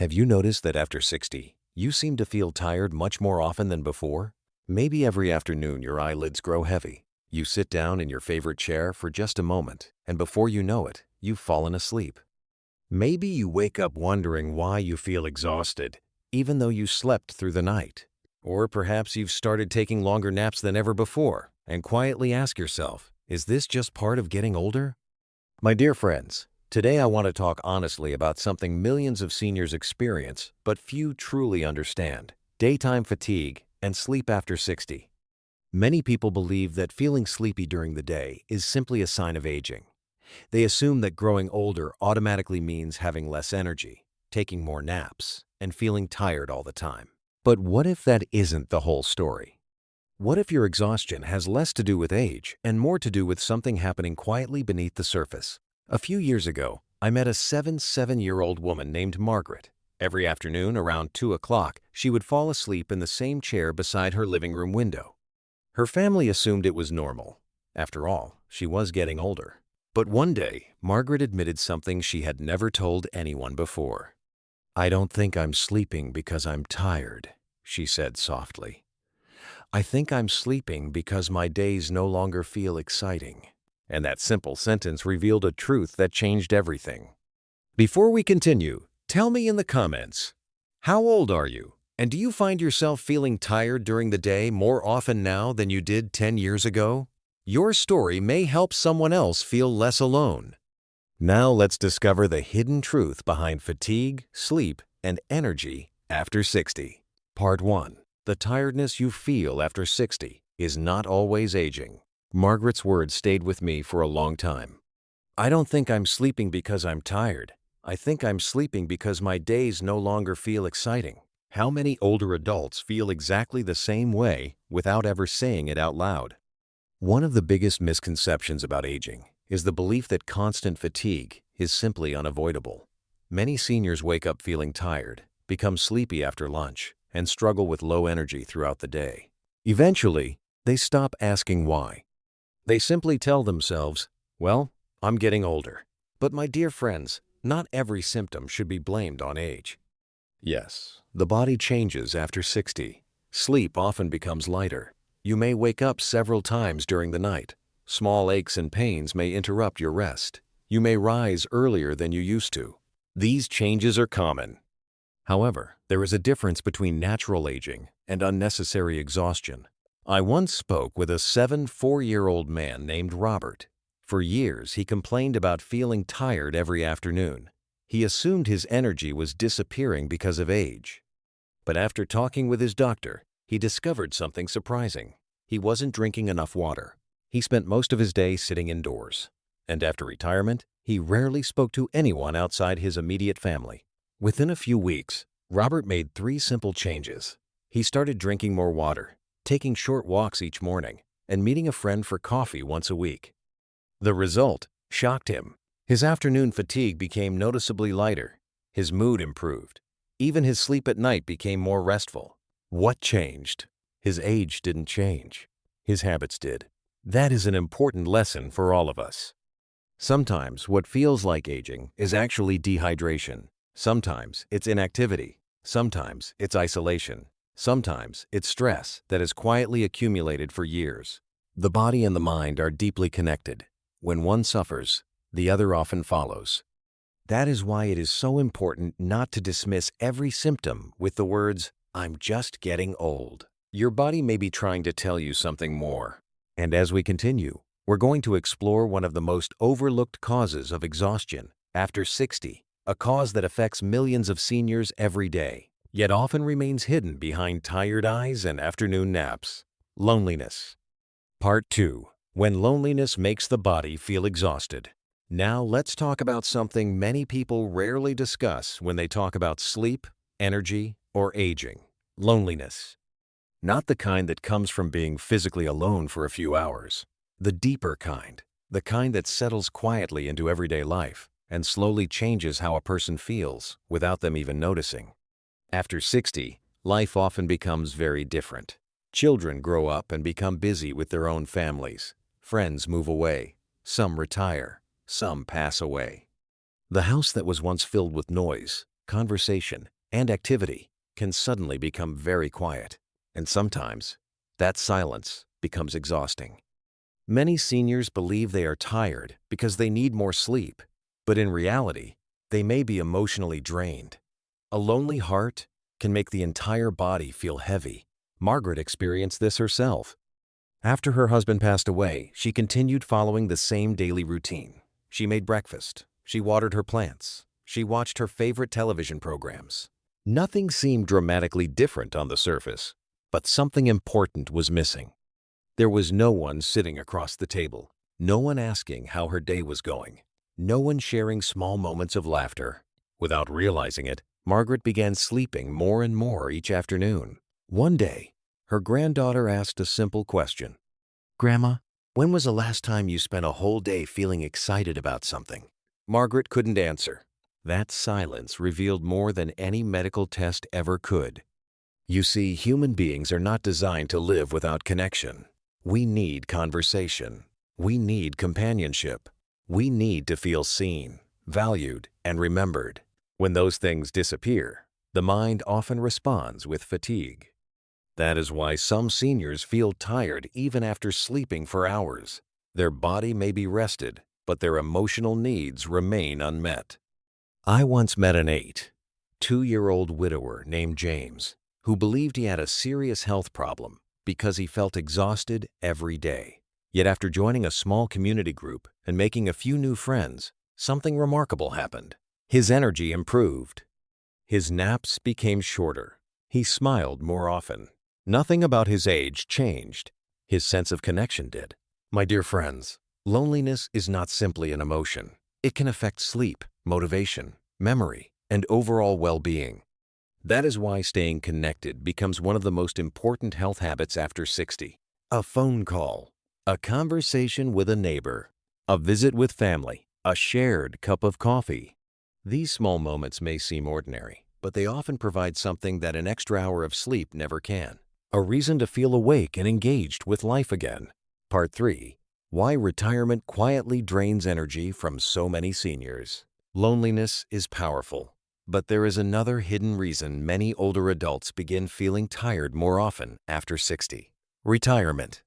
Have you noticed that after 60, you seem to feel tired much more often than before? Maybe every afternoon your eyelids grow heavy. You sit down in your favorite chair for just a moment, and before you know it, you've fallen asleep. Maybe you wake up wondering why you feel exhausted, even though you slept through the night. Or perhaps you've started taking longer naps than ever before, and quietly ask yourself, is this just part of getting older? My dear friends, today I want to talk honestly about something millions of seniors experience, but few truly understand: daytime fatigue and sleep after 60. Many people believe that feeling sleepy during the day is simply a sign of aging. They assume that growing older automatically means having less energy, taking more naps, and feeling tired all the time. But what if that isn't the whole story? What if your exhaustion has less to do with age and more to do with something happening quietly beneath the surface? A few years ago, I met a 77-year-old woman named Margaret. Every afternoon around 2 o'clock, she would fall asleep in the same chair beside her living room window. Her family assumed it was normal. After all, she was getting older. But one day, Margaret admitted something she had never told anyone before. "I don't think I'm sleeping because I'm tired," she said softly. "I think I'm sleeping because my days no longer feel exciting." And that simple sentence revealed a truth that changed everything. Before we continue, tell me in the comments, how old are you? And do you find yourself feeling tired during the day more often now than you did 10 years ago? Your story may help someone else feel less alone. Now let's discover the hidden truth behind fatigue, sleep, and energy after 60. Part 1. The tiredness you feel after 60 is not always aging. Margaret's words stayed with me for a long time. "I don't think I'm sleeping because I'm tired. I think I'm sleeping because my days no longer feel exciting." How many older adults feel exactly the same way without ever saying it out loud? One of the biggest misconceptions about aging is the belief that constant fatigue is simply unavoidable. Many seniors wake up feeling tired, become sleepy after lunch, and struggle with low energy throughout the day. Eventually, they stop asking why. They simply tell themselves, "Well, I'm getting older." But my dear friends, not every symptom should be blamed on age. Yes, the body changes after 60. Sleep often becomes lighter. You may wake up several times during the night. Small aches and pains may interrupt your rest. You may rise earlier than you used to. These changes are common. However, there is a difference between natural aging and unnecessary exhaustion. I once spoke with a 74-year-old man named Robert. For years, he complained about feeling tired every afternoon. He assumed his energy was disappearing because of age. But after talking with his doctor, he discovered something surprising. He wasn't drinking enough water. He spent most of his day sitting indoors. And after retirement, he rarely spoke to anyone outside his immediate family. Within a few weeks, Robert made 3 simple changes. He started drinking more water, taking short walks each morning, and meeting a friend for coffee once a week. The result shocked him. His afternoon fatigue became noticeably lighter. His mood improved. Even his sleep at night became more restful. What changed? His age didn't change. His habits did. That is an important lesson for all of us. Sometimes what feels like aging is actually dehydration. Sometimes it's inactivity. Sometimes it's isolation. Sometimes it's stress that has quietly accumulated for years. The body and the mind are deeply connected. When one suffers, the other often follows. That is why it is so important not to dismiss every symptom with the words, "I'm just getting old." Your body may be trying to tell you something more. And as we continue, we're going to explore one of the most overlooked causes of exhaustion after 60, a cause that affects millions of seniors every day, yet often remains hidden behind tired eyes and afternoon naps: loneliness. Part 2. When loneliness makes the body feel exhausted. Now let's talk about something many people rarely discuss when they talk about sleep, energy, or aging: loneliness. Not the kind that comes from being physically alone for a few hours. The deeper kind. The kind that settles quietly into everyday life and slowly changes how a person feels without them even noticing. After 60, life often becomes very different. Children grow up and become busy with their own families. Friends move away. Some retire. Some pass away. The house that was once filled with noise conversation, and activity can suddenly become very quiet, and sometimes that silence becomes exhausting. Many seniors believe they are tired because they need more sleep, but in reality, they may be emotionally drained. A lonely heart can make the entire body feel heavy. Margaret experienced this herself. After her husband passed away, she continued following the same daily routine. She made breakfast. She watered her plants. She watched her favorite television programs. Nothing seemed dramatically different on the surface, but something important was missing. There was no one sitting across the table, no one asking how her day was going, no one sharing small moments of laughter. Without realizing it, Margaret began sleeping more and more each afternoon. One day, her granddaughter asked a simple question. "Grandma, when was the last time you spent a whole day feeling excited about something?" Margaret couldn't answer. That silence revealed more than any medical test ever could. You see, human beings are not designed to live without connection. We need conversation. We need companionship. We need to feel seen, valued, and remembered. When those things disappear, the mind often responds with fatigue. That is why some seniors feel tired even after sleeping for hours. Their body may be rested, but their emotional needs remain unmet. I once met an 82-year-old widower named James, who believed he had a serious health problem because he felt exhausted every day. Yet after joining a small community group and making a few new friends, something remarkable happened. His energy improved. His naps became shorter. He smiled more often. Nothing about his age changed. His sense of connection did. My dear friends, loneliness is not simply an emotion. It can affect sleep, motivation, memory, and overall well-being. That is why staying connected becomes one of the most important health habits after 60. A phone call, a conversation with a neighbor, a visit with family, a shared cup of coffee. These small moments may seem ordinary, but they often provide something that an extra hour of sleep never can. A reason to feel awake and engaged with life again. Part 3. Why retirement quietly drains energy from so many seniors. Loneliness is powerful, but there is another hidden reason many older adults begin feeling tired more often after 60. Retirement.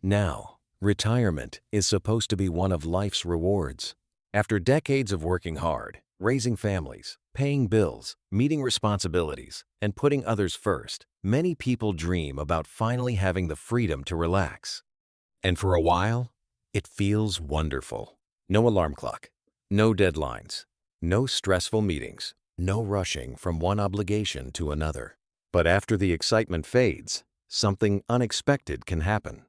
Now, retirement is supposed to be one of life's rewards. After decades of working hard, raising families, paying bills, meeting responsibilities, and putting others first, many people dream about finally having the freedom to relax. And for a while, it feels wonderful. No alarm clock, no deadlines, no stressful meetings, no rushing from one obligation to another. But after the excitement fades, something unexpected can happen.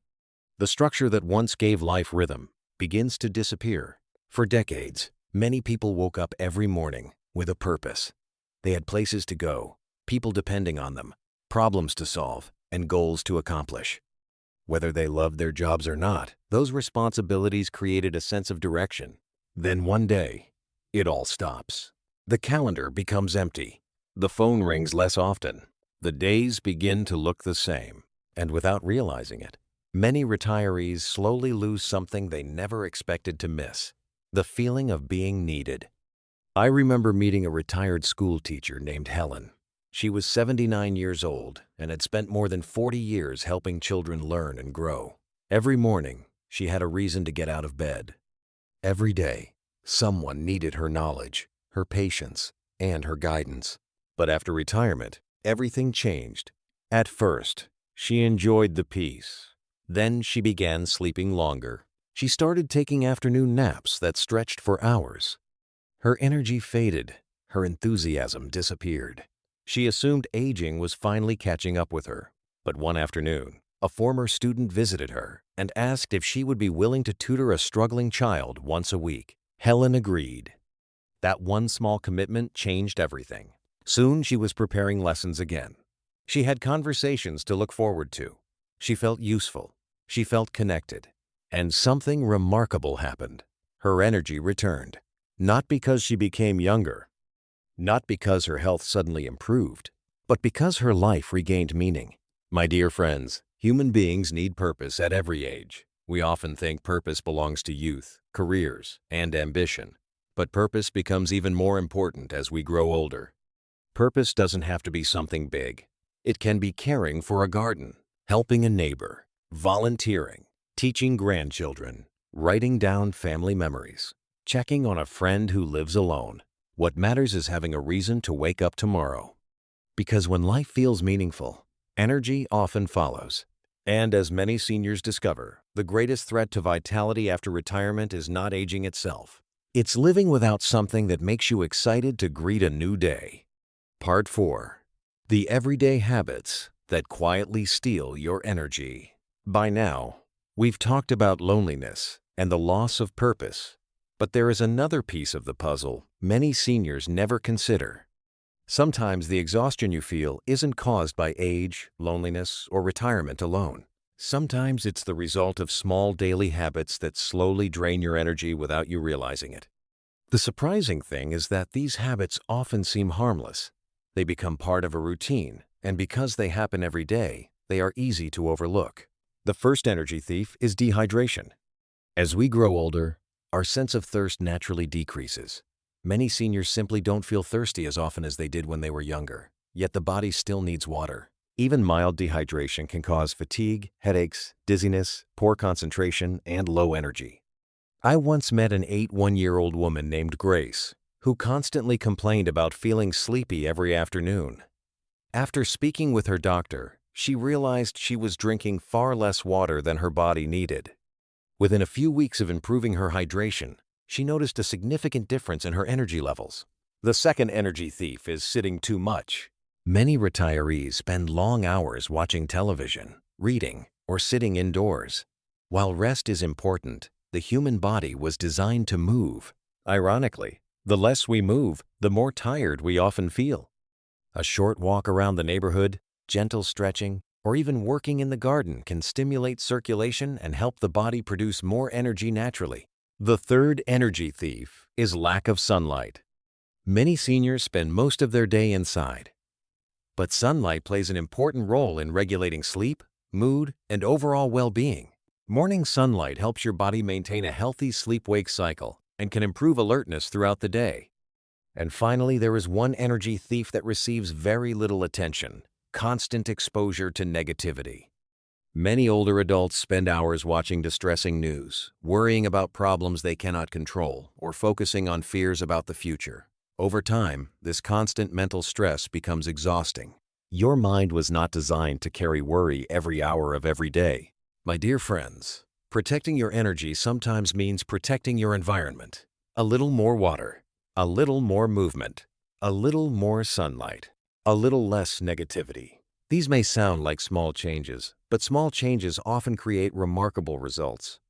The structure that once gave life rhythm begins to disappear. For decades, many people woke up every morning with a purpose. They had places to go, people depending on them, problems to solve, and goals to accomplish. Whether they loved their jobs or not, those responsibilities created a sense of direction. Then one day, it all stops. The calendar becomes empty. The phone rings less often. The days begin to look the same. And without realizing it, many retirees slowly lose something they never expected to miss: the feeling of being needed. I remember meeting a retired school teacher named Helen. She was 79 years old and had spent more than 40 years helping children learn and grow. Every morning, she had a reason to get out of bed. Every day, someone needed her knowledge, her patience, and her guidance. But after retirement, everything changed. At first, she enjoyed the peace. Then she began sleeping longer. She started taking afternoon naps that stretched for hours. Her energy faded. Her enthusiasm disappeared. She assumed aging was finally catching up with her. But one afternoon, a former student visited her and asked if she would be willing to tutor a struggling child once a week. Helen agreed. That one small commitment changed everything. Soon she was preparing lessons again. She had conversations to look forward to. She felt useful. She felt connected. And something remarkable happened. Her energy returned. Not because she became younger, not because her health suddenly improved, but because her life regained meaning. My dear friends, human beings need purpose at every age. We often think purpose belongs to youth, careers, and ambition. But purpose becomes even more important as we grow older. Purpose doesn't have to be something big. It can be caring for a garden, helping a neighbor, volunteering, teaching grandchildren, writing down family memories, checking on a friend who lives alone. What matters is having a reason to wake up tomorrow. Because when life feels meaningful, energy often follows. And as many seniors discover, the greatest threat to vitality after retirement is not aging itself. It's living without something that makes you excited to greet a new day. Part 4. The everyday habits that quietly steal your energy. By now, we've talked about loneliness and the loss of purpose, but there is another piece of the puzzle many seniors never consider. Sometimes the exhaustion you feel isn't caused by age, loneliness, or retirement alone. Sometimes it's the result of small daily habits that slowly drain your energy without you realizing it. The surprising thing is that these habits often seem harmless. They become part of a routine, and because they happen every day, they are easy to overlook. The first energy thief is dehydration. As we grow older, our sense of thirst naturally decreases. Many seniors simply don't feel thirsty as often as they did when they were younger, yet the body still needs water. Even mild dehydration can cause fatigue, headaches, dizziness, poor concentration, and low energy. I once met an 81-year-old woman named Grace, who constantly complained about feeling sleepy every afternoon. After speaking with her doctor, she realized she was drinking far less water than her body needed. Within a few weeks of improving her hydration, she noticed a significant difference in her energy levels. The second energy thief is sitting too much. Many retirees spend long hours watching television, reading, or sitting indoors. While rest is important, the human body was designed to move. Ironically, the less we move, the more tired we often feel. A short walk around the neighborhood, gentle stretching, or even working in the garden can stimulate circulation and help the body produce more energy naturally. The third energy thief is lack of sunlight. Many seniors spend most of their day inside, but sunlight plays an important role in regulating sleep, mood, and overall well-being. Morning sunlight helps your body maintain a healthy sleep-wake cycle and can improve alertness throughout the day. And finally, there is one energy thief that receives very little attention: constant exposure to negativity. Many older adults spend hours watching distressing news, worrying about problems they cannot control, or focusing on fears about the future. Over time, this constant mental stress becomes exhausting. Your mind was not designed to carry worry every hour of every day. My dear friends, protecting your energy sometimes means protecting your environment. A little more water, a little more movement, a little more sunlight, a little less negativity. These may sound like small changes, but small changes often create remarkable results.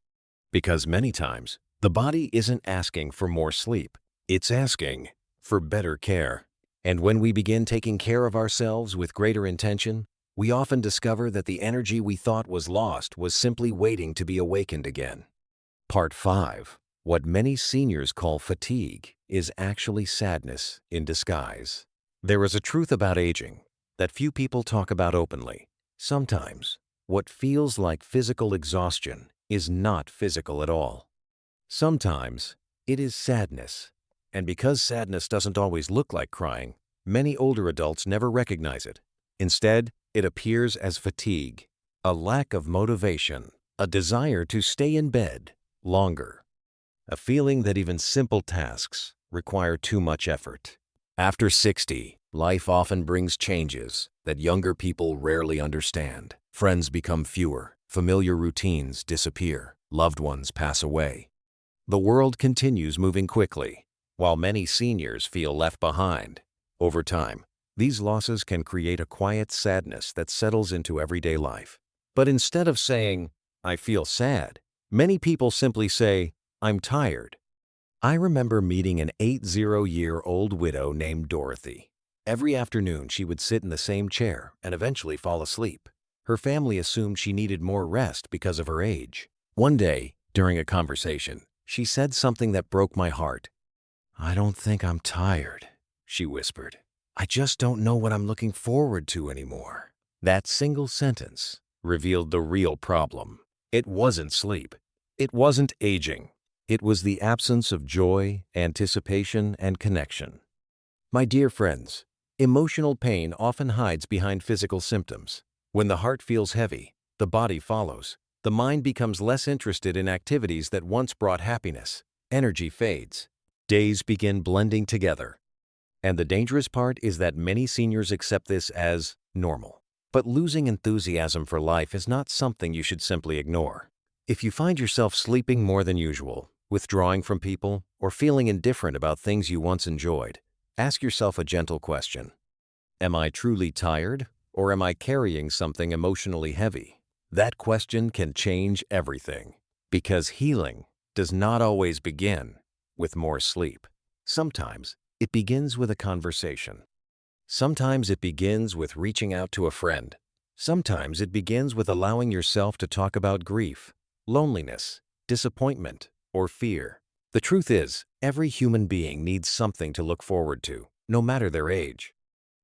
Because many times, the body isn't asking for more sleep, it's asking for better care. And when we begin taking care of ourselves with greater intention, we often discover that the energy we thought was lost was simply waiting to be awakened again. Part 5. What many seniors call fatigue is actually sadness in disguise. There is a truth about aging that few people talk about openly. Sometimes, what feels like physical exhaustion is not physical at all. Sometimes, it is sadness. And because sadness doesn't always look like crying, many older adults never recognize it. Instead, it appears as fatigue, a lack of motivation, a desire to stay in bed longer, a feeling that even simple tasks require too much effort. After 60, life often brings changes that younger people rarely understand. Friends become fewer, familiar routines disappear, loved ones pass away. The world continues moving quickly, while many seniors feel left behind. Over time, these losses can create a quiet sadness that settles into everyday life. But instead of saying, "I feel sad," many people simply say, "I'm tired." I remember meeting an 80-year-old widow named Dorothy. Every afternoon, she would sit in the same chair and eventually fall asleep. Her family assumed she needed more rest because of her age. One day, during a conversation, she said something that broke my heart. "I don't think I'm tired," she whispered. "I just don't know what I'm looking forward to anymore." That single sentence revealed the real problem. It wasn't sleep. It wasn't aging. It was the absence of joy, anticipation, and connection. My dear friends, Emotional pain often hides behind physical symptoms. When the heart feels heavy, the body follows. The mind becomes less interested in activities that once brought happiness. Energy fades. Days begin blending together. And the dangerous part is that many seniors accept this as normal. But losing enthusiasm for life is not something you should simply ignore. If you find yourself sleeping more than usual, withdrawing from people, or feeling indifferent about things you once enjoyed, ask yourself a gentle question. Am I truly tired, or am I carrying something emotionally heavy? That question can change everything, because healing does not always begin with more sleep. Sometimes it begins with a conversation. Sometimes it begins with reaching out to a friend. Sometimes it begins with allowing yourself to talk about grief, loneliness, disappointment, or fear. The truth is, every human being needs something to look forward to, no matter their age.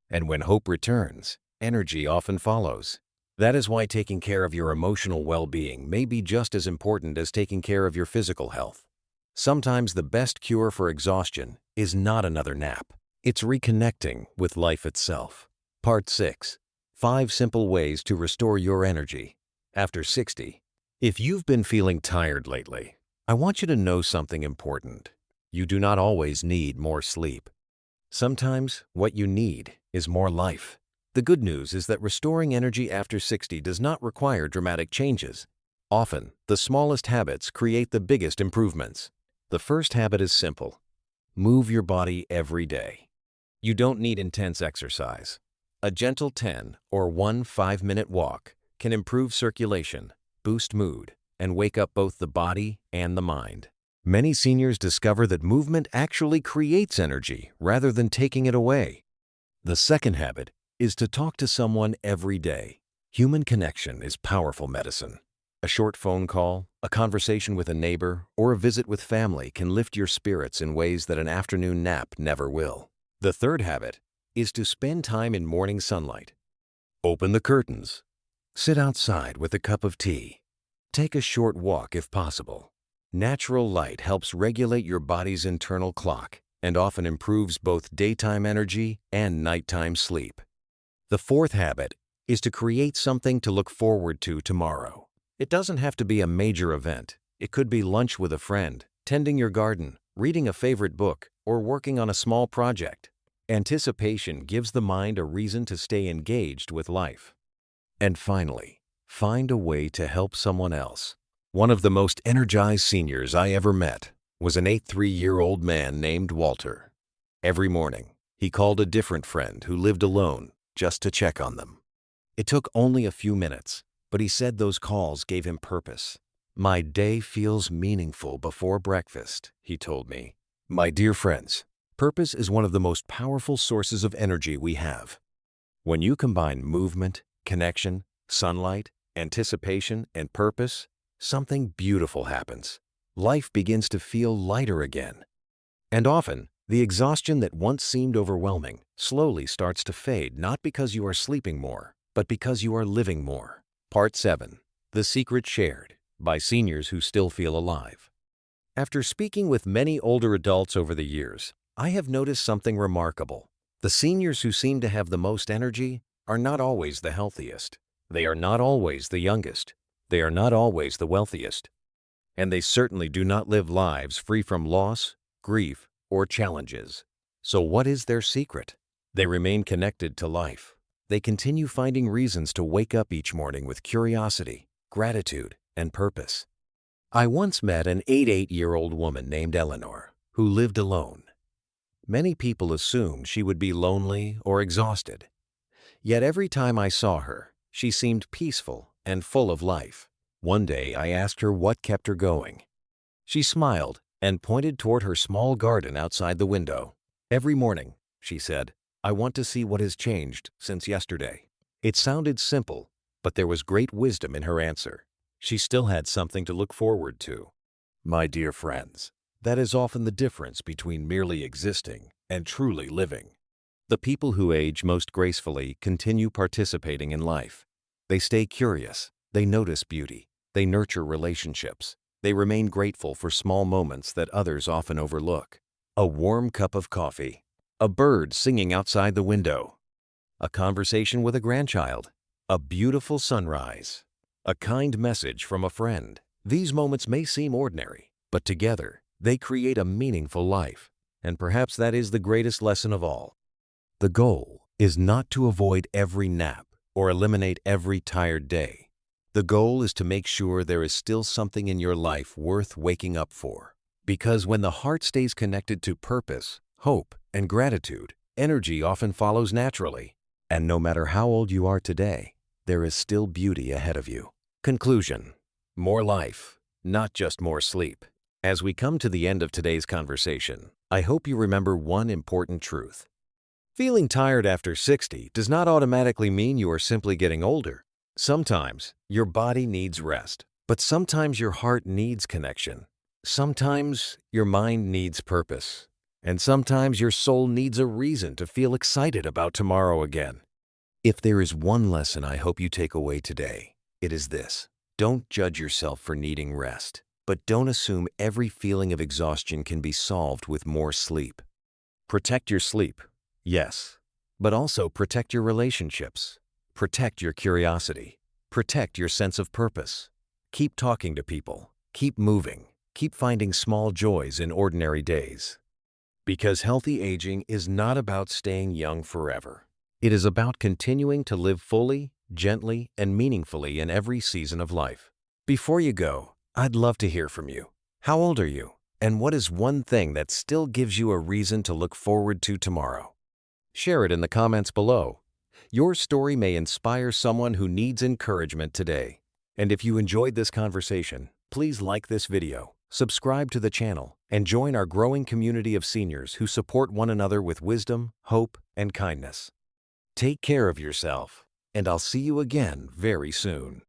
And when hope returns, energy often follows. That is why taking care of your emotional well-being may be just as important as taking care of your physical health. Sometimes the best cure for exhaustion is not another nap. It's reconnecting with life itself. Part 6. 5 simple ways to restore your energy after 60. If you've been feeling tired lately, I want you to know something important. You do not always need more sleep. Sometimes what you need is more life. The good news is that restoring energy after 60 does not require dramatic changes. Often, the smallest habits create the biggest improvements. The first habit is simple. Move your body every day. You don't need intense exercise. A gentle 10 or 1 5-minute walk can improve circulation, boost mood, and wake up both the body and the mind. Many seniors discover that movement actually creates energy rather than taking it away. The second habit is to talk to someone every day. Human connection is powerful medicine. A short phone call, a conversation with a neighbor, or a visit with family can lift your spirits in ways that an afternoon nap never will. The third habit is to spend time in morning sunlight. Open the curtains. Sit outside with a cup of tea. Take a short walk if possible. Natural light helps regulate your body's internal clock and often improves both daytime energy and nighttime sleep. The fourth habit is to create something to look forward to tomorrow. It doesn't have to be a major event. It could be lunch with a friend, tending your garden, reading a favorite book, or working on a small project. Anticipation gives the mind a reason to stay engaged with life. And finally, find a way to help someone else. One of the most energized seniors I ever met was an 83-year-old man named Walter. Every morning, he called a different friend who lived alone just to check on them. It took only a few minutes, but he said those calls gave him purpose. "My day feels meaningful before breakfast," he told me. My dear friends, purpose is one of the most powerful sources of energy we have. When you combine movement, connection, sunlight, anticipation, and purpose, something beautiful happens. Life begins to feel lighter again. And often, the exhaustion that once seemed overwhelming slowly starts to fade, not because you are sleeping more, but because you are living more. Part 7. The Secret Shared by Seniors Who Still Feel Alive. After speaking with many older adults over the years, I have noticed something remarkable. The seniors who seem to have the most energy are not always the healthiest. They are not always the youngest. They are not always the wealthiest. And they certainly do not live lives free from loss, grief, or challenges. So what is their secret? They remain connected to life. They continue finding reasons to wake up each morning with curiosity, gratitude, and purpose. I once met an 88-year-old woman named Eleanor, who lived alone. Many people assumed she would be lonely or exhausted. Yet every time I saw her, she seemed peaceful and full of life. One day I asked her what kept her going. She smiled and pointed toward her small garden outside the window. "Every morning," she said, "I want to see what has changed since yesterday." It sounded simple, but there was great wisdom in her answer. She still had something to look forward to. My dear friends, that is often the difference between merely existing and truly living. The people who age most gracefully continue participating in life. They stay curious, they notice beauty, they nurture relationships, they remain grateful for small moments that others often overlook. A warm cup of coffee, a bird singing outside the window, a conversation with a grandchild, a beautiful sunrise, a kind message from a friend. These moments may seem ordinary, but together, they create a meaningful life. And perhaps that is the greatest lesson of all. The goal is not to avoid every nap or eliminate every tired day. The goal is to make sure there is still something in your life worth waking up for. Because when the heart stays connected to purpose, hope, and gratitude, energy often follows naturally. And no matter how old you are today, there is still beauty ahead of you. Conclusion: more life, not just more sleep. As we come to the end of today's conversation, I hope you remember one important truth. Feeling tired after 60 does not automatically mean you are simply getting older. Sometimes your body needs rest, but sometimes your heart needs connection. Sometimes your mind needs purpose, and sometimes your soul needs a reason to feel excited about tomorrow again. If there is one lesson I hope you take away today, it is this: don't judge yourself for needing rest, but don't assume every feeling of exhaustion can be solved with more sleep. Protect your sleep, yes, but also protect your relationships. Protect your curiosity. Protect your sense of purpose. Keep talking to people. Keep moving. Keep finding small joys in ordinary days. Because healthy aging is not about staying young forever. It is about continuing to live fully, gently, and meaningfully in every season of life. Before you go, I'd love to hear from you. How old are you? And what is one thing that still gives you a reason to look forward to tomorrow? Share it in the comments below. Your story may inspire someone who needs encouragement today. And if you enjoyed this conversation, please like this video, subscribe to the channel, and join our growing community of seniors who support one another with wisdom, hope, and kindness. Take care of yourself, and I'll see you again very soon.